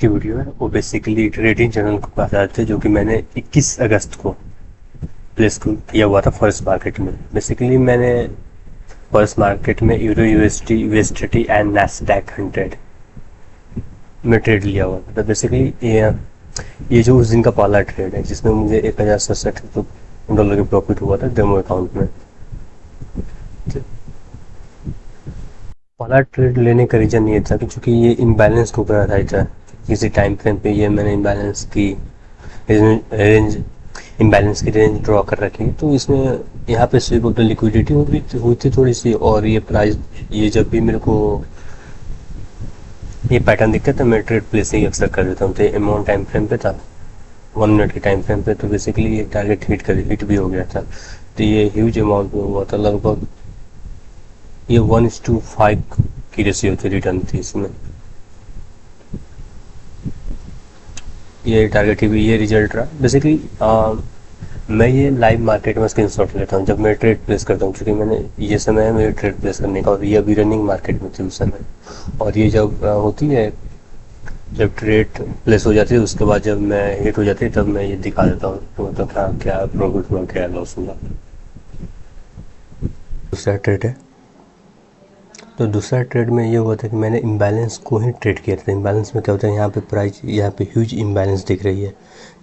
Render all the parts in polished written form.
की वीडियो है वो बेसिकली ट्रेडिंग जर्नल को आधारित है, जो कि मैंने 21 अगस्त को प्लेस किया हुआ था फॉरेस्ट मार्केट में। बेसिकली मैंने फॉरेस्ट मार्केट में euro UST UST and Nasdaq 100 में ट्रेड लिया हुआ था। तो बेसिकली ये जो उस दिन का पहला ट्रेड है जिसमें मुझे $1067 की प्रॉफिट हुआ था डेमो अकाउंट में। पहला ट्रेड लेने का रीज़न ये था कि चूँकि ये इम्बैलेंस को कर रहा था, किसी टाइम फ्रेम पे ये मैंने रेंज इम्बैलेंस की रेंज ड्रॉ कर रखी है। तो इसमें यहाँ पे स्वीप ऑफ द लिक्विडिटी हुई थी थोड़ी सी, और ये प्राइस ये जब भी मेरे को ये पैटर्न दिखता था मैं ट्रेड प्लेस ही अक्सर कर देता हूँ। तो अमाउंट टाइम फ्रेम पे था 1 मिनट के टाइम फ्रेम पे, तो बेसिकली ये टारगेट हिट भी हो गया था। तो ये ह्यूज अमाउंट में हुआ था, लगभग ये 1:5 की रेशियो थी, रिटर्न थी इसमें। ये टारगेट भी ये रिजल्ट रहा बेसिकली। मैं ये लाइव मार्केट में स्क्रीनशॉट लेता हूँ जब मैं ट्रेड प्लेस करता हूँ, क्योंकि मैंने ये समय है मेरे ट्रेड प्लेस करने का, और ये अभी रनिंग मार्केट में थी उस समय। और ये जब होती है, जब ट्रेड प्लेस हो जाती है उसके बाद जब मैं हिट हो जाती है तब मैं ये दिखा देता हूँ तो मतलब क्या प्रॉफिट हुआ क्या लॉस हुआ। दूसरा ट्रेड है, तो दूसरा ट्रेड में ये हुआ था कि मैंने इम्बैलेंस को ही ट्रेड किया था। इम्बैलेंस में क्या होता है, यहाँ पे प्राइस यहाँ पे ह्यूज इम्बैलेंस दिख रही है,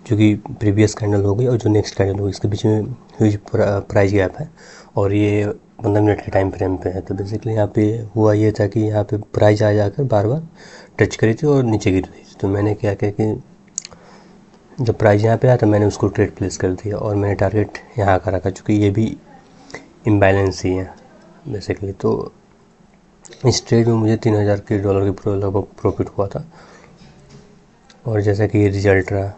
जो कि प्रीवियस कैंडल हो गई और जो नेक्स्ट कैंडल होगी इसके बीच में ह्यूज प्राइस गैप है, और ये 15 मिनट के टाइम फ्रेम पे है। तो बेसिकली यहाँ पे हुआ ये था कि यहाँ पे प्राइस आ जाकर बार बार टच करी थी और नीचे गिर रही थी। तो मैंने क्या किया कि जब प्राइस यहाँ पे आया तो मैंने उसको ट्रेड प्लेस कर दिया, और मैंने टारगेट यहाँ का रखा चूँकि ये भी इम्बैलेंस ही है बेसिकली। तो इस ट्रेड में मुझे $3000 के लगभग प्रॉफिट हुआ था, और जैसा कि ये रिजल्ट रहा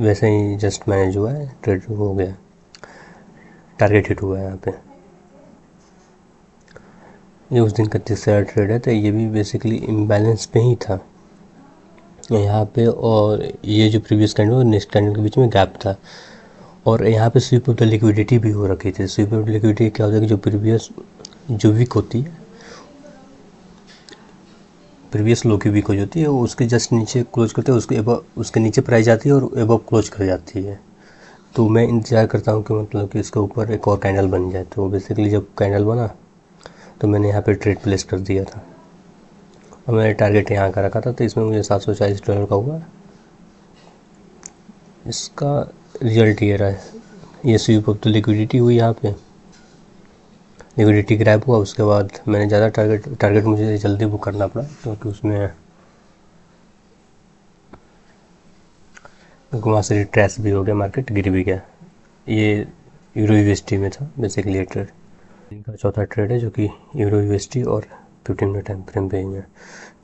वैसे ही जस्ट मैनेज हुआ है, ट्रेड हो गया, टारगेट हिट हुआ है यहाँ पे। ये उस दिन का तीसरा ट्रेड है, तो ये भी बेसिकली इम्बैलेंस पे ही था यहाँ पे, और ये जो प्रीवियस कैंडल और नेक्स्ट कैंडल के बीच में गैप था, और यहाँ पे स्वीप ऑफ द लिक्विडिटी भी हो रखी थी। स्वीप ऑफ लिक्विडिटी क्या होता है कि जो जो वीक होती है, प्रीवियस लो की वीक हो जाती है, वो उसके जस्ट नीचे क्लोज करते हैं, उसके नीचे प्राइस आती है और एबव क्लोज कर जाती है। तो मैं इंतज़ार करता हूँ कि मतलब कि इसके ऊपर एक और कैंडल बन जाए। तो बेसिकली जब कैंडल बना तो मैंने यहाँ पे ट्रेड प्लेस कर दिया था, और मैंने टारगेट यहाँ का रखा था। तो इसमें मुझे $740 का हुआ। इसका रिजल्ट ये रहा है, ये स्वीप ऑफ द लिक्विडिटी हुई, यहाँ पे लिक्विडिटी ग्रैब हुआ। उसके बाद मैंने ज़्यादा टारगेट मुझे जल्दी बुक करना पड़ा, क्योंकि उसमें वहाँ से रिट्रेस भी हो गया, मार्केट गिर भी गया। ये यूरो यूएसटी में था बेसिकली ये ट्रेड। इनका चौथा ट्रेड है जो कि यूरो यूएसटी और 15 मिनट टाइम फ्रेम पे ही है।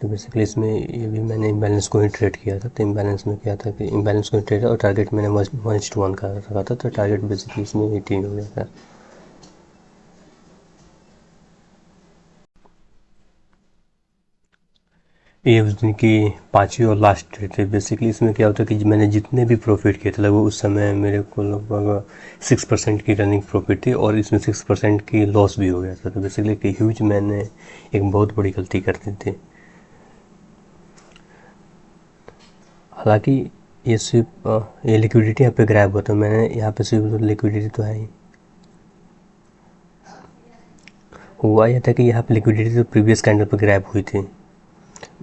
तो बेसिकली इसमें ये भी मैंने इम्बैलेंस को ही ट्रेड किया था। तो इम्बैलेंस में क्या था कि इम्बैलेंस को ही ट्रेड और टारगेट मैंने 1:1 का रखा था। तो टारगेट बेसिकली इसमें 18 हो गया था। ये उस दिन की पांचवी और लास्ट ट्रेड थी। बेसिकली इसमें क्या होता है कि मैंने जितने भी प्रॉफिट किए थे लगभग उस समय मेरे को लगभग 6% की रनिंग प्रॉफिट थी, और इसमें 6% की लॉस भी हो गया था। तो बेसिकली एक ह्यूज मैंने एक बहुत बड़ी गलती कर दी थी। हालांकि ये लिक्विडिटी यहाँ पे ग्रैब हुआ था, मैंने यहाँ पे स्विप लिक्विडिटी तो है ही। हुआ यह था कि यहाँ पे लिक्विडिटी तो प्रीवियस कैंडल पर ग्रैब हुई थी,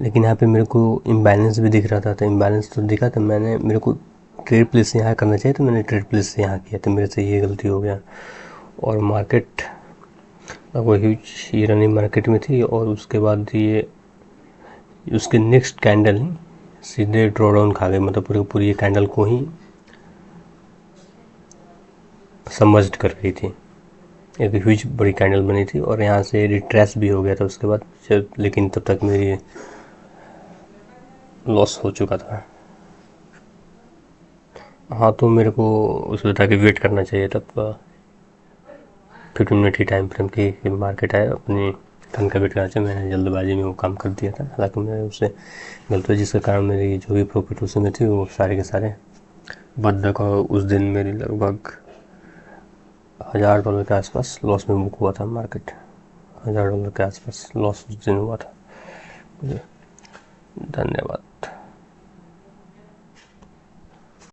लेकिन यहाँ पे मेरे को इम्बैलेंस भी दिख रहा था। तो इम्बैलेंस तो दिखा, तो मेरे को ट्रेड प्लेस यहाँ करना चाहिए, तो मैंने ट्रेड प्लेस से यहाँ किया, तो मेरे से ये गलती हो गया। और मार्केट वो ह्यूज ये रनिंग मार्केट में थी, और उसके बाद ये उसके नेक्स्ट कैंडल ही सीधे ड्रॉ डाउन खा गए, मतलब पूरी ये कैंडल को ही सबमर्ज्ड कर गई थी। एक ह्यूज बड़ी कैंडल बनी थी, और यहाँ से रिट्रेस भी हो गया था उसके बाद, लेकिन तब तक मेरी लॉस हो चुका था। हाँ, तो मेरे को उसमें था कि वेट करना चाहिए, तब 15 मिनट की टाइम फ्रेम की मार्केट आया, अपनी टर्न का वेट करना चाहिए। मैंने जल्दबाजी में वो काम कर दिया था, हालांकि मैं उससे गलत हुआ, जिसके कारण मेरी जो भी प्रॉफिट उसमें थी वो सारे के सारे बंद का उस दिन मेरी लगभग $1000 के आसपास लॉस में बुक हुआ था मार्केट। $1000 के आसपास लॉस उस दिन हुआ था मुझे। धन्यवाद।